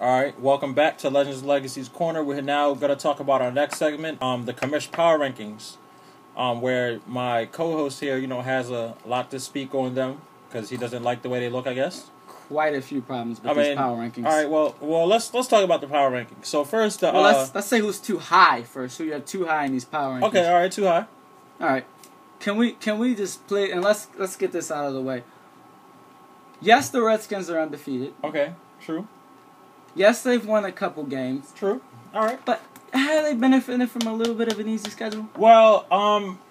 All right, welcome back to Legends Legacies Corner. We're now going to talk about our next segment, the Commish Power Rankings, where my co-host here, has a lot to speak on them because he doesn't like the way they look, I guess. Quite a few problems with these power rankings. All right, well, let's talk about the power rankings. So first, let's say who's too high first. Who you have too high in these power rankings? Okay, all right, too high. All right, can we just play and let's get this out of the way. Yes, the Redskins are undefeated. Okay, true. Yes, they've won a couple games. True. All right. But have they benefited from a little bit of an easy schedule? Well,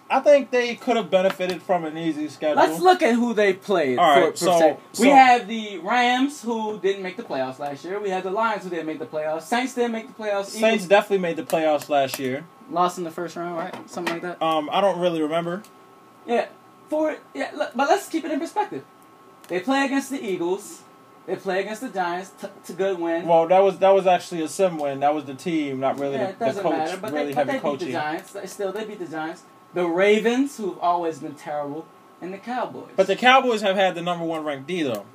I think they could have benefited from an easy schedule. Let's look at who they played. All right. So we have the Rams, who didn't make the playoffs last year. We have the Lions, who didn't make the playoffs. Saints didn't make the playoffs. Saints definitely made the playoffs last year. Lost in the first round, right? Something like that. I don't really remember. Yeah. But let's keep it in perspective. They play against the Eagles. They play against the Giants to good win. Well, that was actually a sim win. That was the team, not really the coach. Matter, but really they heavy coaching. Beat the Giants. They beat the Giants. The Ravens, who've always been terrible, and the Cowboys. But the Cowboys have had the #1 ranked D though.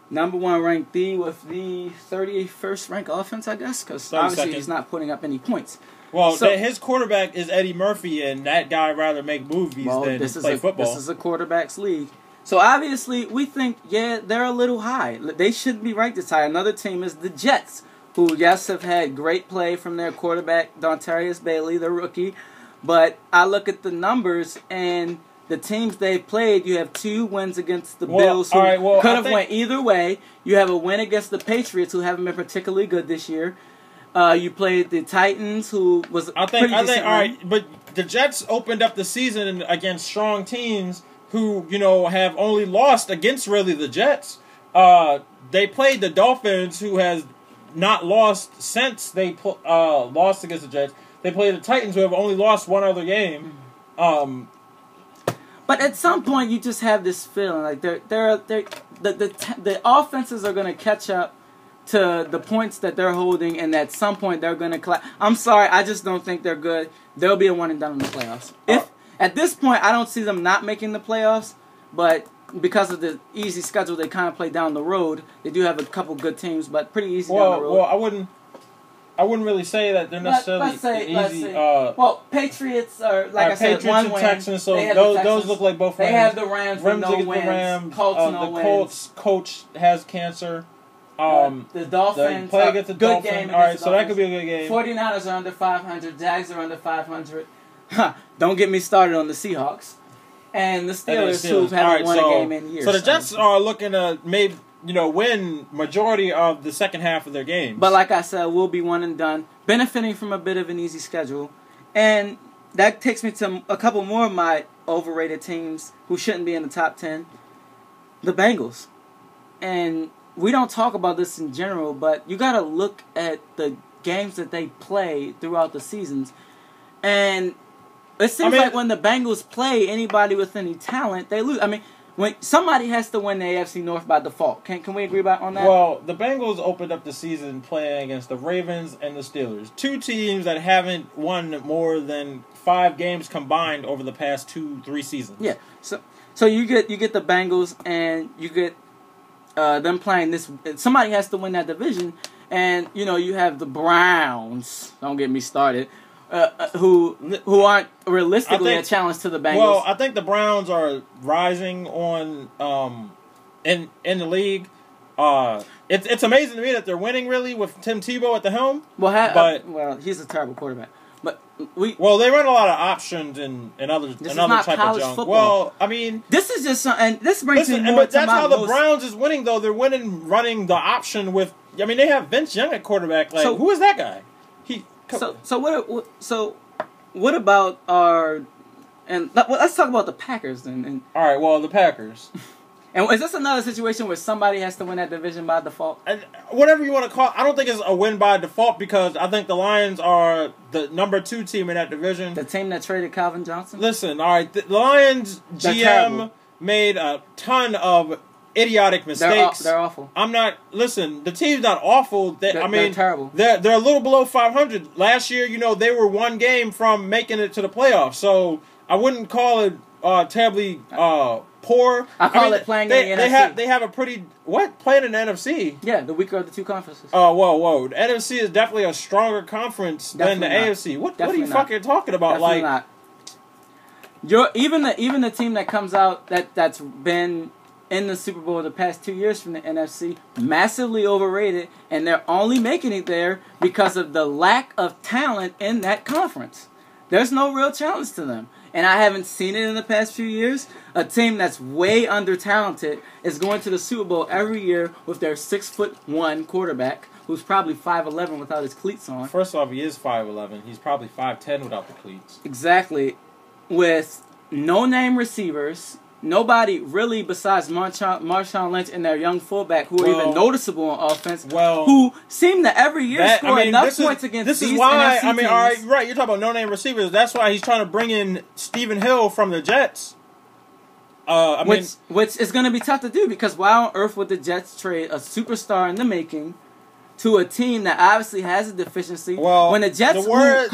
#1 ranked D with the 31st ranked offense, I guess, because obviously he's not putting up any points. Well, his quarterback is Eddie Murphy, and that guy rather make movies than play football. This is a quarterback's league. So obviously, we think, they're a little high. They shouldn't be ranked this high. Another team is the Jets, who, yes, have had great play from their quarterback, Dontarius Bailey, the rookie. But I look at the numbers, and the teams they've played, you have 2 wins against the Bills, who could have went either way. You have a win against the Patriots, who haven't been particularly good this year. You played the Titans, who was pretty decent. All right, but the Jets opened up the season against strong teams who, have only lost against really the Jets. They played the Dolphins, who has not lost since they lost against the Jets. They played the Titans, who have only lost one other game. But at some point, you just have this feeling like the offenses are going to catch up to the points that they're holding, and at some point they're going to collapse. I'm sorry, I just don't think they're good. They'll be a one and done in the playoffs. At this point, I don't see them not making the playoffs, but because of the easy schedule they kind of play down the road, they do have a couple good teams, but pretty easy down the road. Well, I wouldn't really say that they're necessarily easy. Patriots are, like I said, Patriots one and win. Texans, so those look like both wins. They have the Rams with no wins. The Rams. Colts no the wins. Colts coach has cancer. The Dolphins play against the good Dolphins. Game. All right, so that could be a good game. 49ers are under 500. Jags are under 500. Don't get me started on the Seahawks. And the Steelers, who haven't won a game in years. So the Jets are looking to maybe win majority of the second half of their games. But like I said, we'll be one and done, benefiting from a bit of an easy schedule. And that takes me to a couple more of my overrated teams who shouldn't be in the top 10. The Bengals. And we don't talk about this in general, but you got to look at the games that they play throughout the seasons. And it seems like when the Bengals play anybody with any talent, they lose. I mean, when somebody has to win the AFC North by default. Can we agree on that? Well, the Bengals opened up the season playing against the Ravens and the Steelers, 2 teams that haven't won more than 5 games combined over the past 2-3 seasons. Yeah. So you get the Bengals, and you get them playing this. Somebody has to win that division, and you have the Browns. Don't get me started. Who aren't realistically a challenge to the Bengals. Well, I think the Browns are rising on in the league. It's amazing to me that they're winning really with Tim Tebow at the helm. Well, he's a terrible quarterback. But they run a lot of options and other type of junk. Football. Well, I mean, this is just and this brings me more to that's how the Browns is winning though. They're winning running the option with. I mean, they have Vince Young at quarterback. Like, who is that guy? So what about our and let's talk about the Packers then. All right, well, the Packers. And is this another situation where somebody has to win that division by default? Whatever you want to call it, I don't think it's a win by default because I think the Lions are the #2 team in that division. The team that traded Calvin Johnson? Listen, all right, the Lions GM made a ton of idiotic mistakes. They're awful. Listen, the team's not awful. They're terrible. They're a little below 500. Last year, they were 1 game from making it to the playoffs. So I wouldn't call it terribly poor. I call it playing in the NFC. They have a pretty playing in the NFC. Yeah, the weaker of the two conferences. Oh, whoa! The NFC is definitely a stronger conference than the AFC. What are you fucking talking about? Definitely not. Even the team that comes out that's been in the Super Bowl the past 2 years from the NFC, massively overrated, and they're only making it there because of the lack of talent in that conference. There's no real challenge to them. And I haven't seen it in the past few years. A team that's way under-talented is going to the Super Bowl every year with their 6'1" quarterback, who's probably 5'11" without his cleats on. First off, he is 5'11". He's probably 5'10" without the cleats. Exactly. With no-name receivers, nobody really besides Marshawn Lynch and their young fullback who are even noticeable on offense, who seem to every year score enough points against these NFC teams. This is why, all right, you're talking about no-name receivers. That's why he's trying to bring in Stephen Hill from the Jets. Which is going to be tough to do because why on earth would the Jets trade a superstar in the making to a team that obviously has a deficiency? Well, when the Jets the word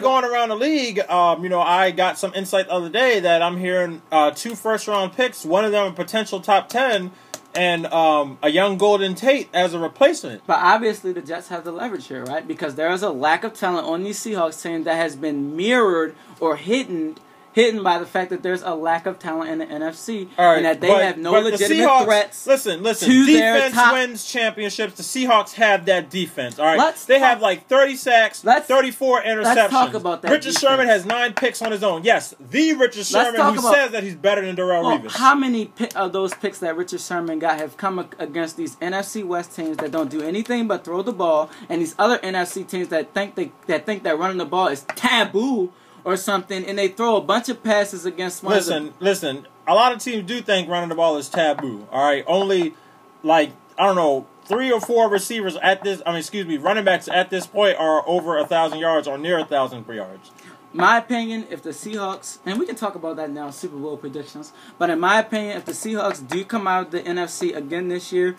going around the league, I got some insight the other day that I'm hearing 2 first-round picks, one of them a potential top 10, and a young Golden Tate as a replacement. But obviously the Jets have the leverage here, right? Because there is a lack of talent on these Seahawks team that has been mirrored or hidden by the fact that there's a lack of talent in the NFC, and that they have no legitimate Seahawks, threats. Listen. To defense wins championships. The Seahawks have that defense. All right, they have like 30 sacks, 34 interceptions. Let's talk about that. Richard Sherman has 9 picks on his own. Yes, the Richard Sherman who says that he's better than Darrelle Revis. How many of those picks that Richard Sherman got have come against these NFC West teams that don't do anything but throw the ball, and these other NFC teams that think that running the ball is taboo or something, and they throw a bunch of passes against one Listen. A lot of teams do think running the ball is taboo. All right, only 3 or 4 receivers running backs at this point are over 1,000 yards or near 1,000 yards. My opinion, if the Seahawks, and we can talk about that now, Super Bowl predictions, but in my opinion, if the Seahawks do come out of the NFC again this year,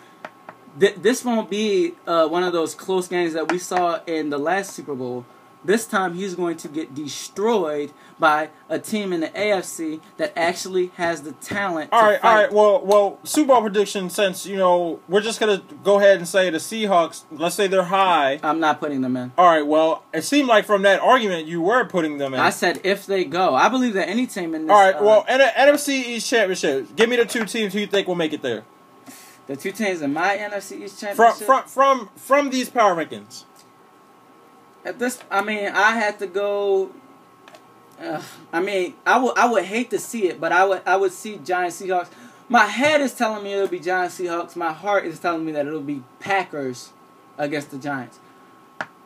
this won't be one of those close games that we saw in the last Super Bowl. This time he's going to get destroyed by a team in the AFC that actually has the talent to fight. All right. Well, Super Bowl prediction, since, we're just going to go ahead and say the Seahawks, let's say they're high. I'm not putting them in. All right, well, it seemed like from that argument you were putting them in. I said if they go. I believe that any team in this... All right, well, NFC East Championship, give me the 2 teams who you think will make it there. The 2 teams in my NFC East Championship? From these power rankings. At this, I had to go. I would hate to see it, but I would see Giants Seahawks. My head is telling me it'll be Giants Seahawks. My heart is telling me that it'll be Packers against the Giants.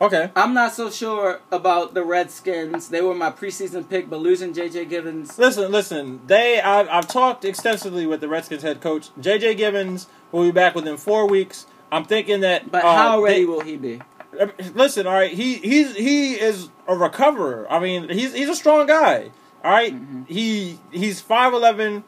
Okay. I'm not so sure about the Redskins. They were my preseason pick, but losing J.J. Gibbons. Listen. I've talked extensively with the Redskins head coach. J.J. Gibbons will be back within 4 weeks. I'm thinking that. But how ready will he be? Listen, all right. He is a recoverer. I mean, he's a strong guy. All right. Mm-hmm. He's 5'11",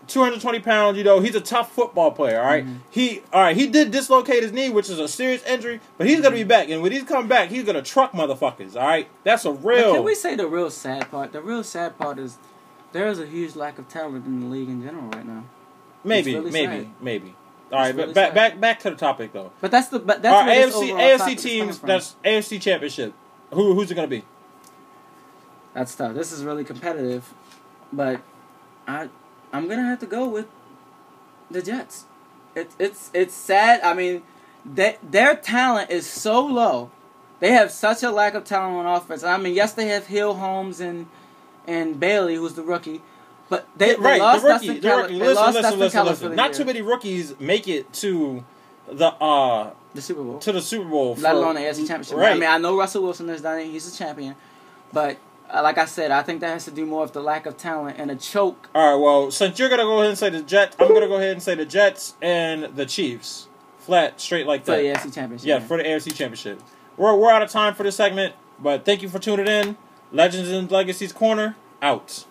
220 pounds. He's a tough football player. All right. Mm-hmm. He did dislocate his knee, which is a serious injury, but he's gonna be back. And when he's come back, he's gonna truck motherfuckers. All right. That's a real. But can we say the real sad part? The real sad part is there is a huge lack of talent in the league in general right now. Maybe. All right, but back to the topic though. But that's AFC teams. That's AFC Championship. Who's it gonna be? That's tough. This is really competitive, but I'm gonna have to go with the Jets. It's sad. I mean, their talent is so low. They have such a lack of talent on offense. I mean, yes, they have Hill, Holmes, and Bailey, who's the rookie. But they lost the rookie. Listen. Not too many rookies make it to the Super Bowl. To the Super Bowl. Let alone the AFC Championship. Right. I mean, I know Russell Wilson has done it. He's a champion. But like I said, I think that has to do more with the lack of talent and a choke. All right, well, since you're going to go ahead and say the Jets, I'm going to go ahead and say the Jets and the Chiefs. Flat, straight like that. For the AFC Championship. Yeah, for the AFC Championship. We're out of time for this segment, but thank you for tuning in. Legends and Legacies Corner, out.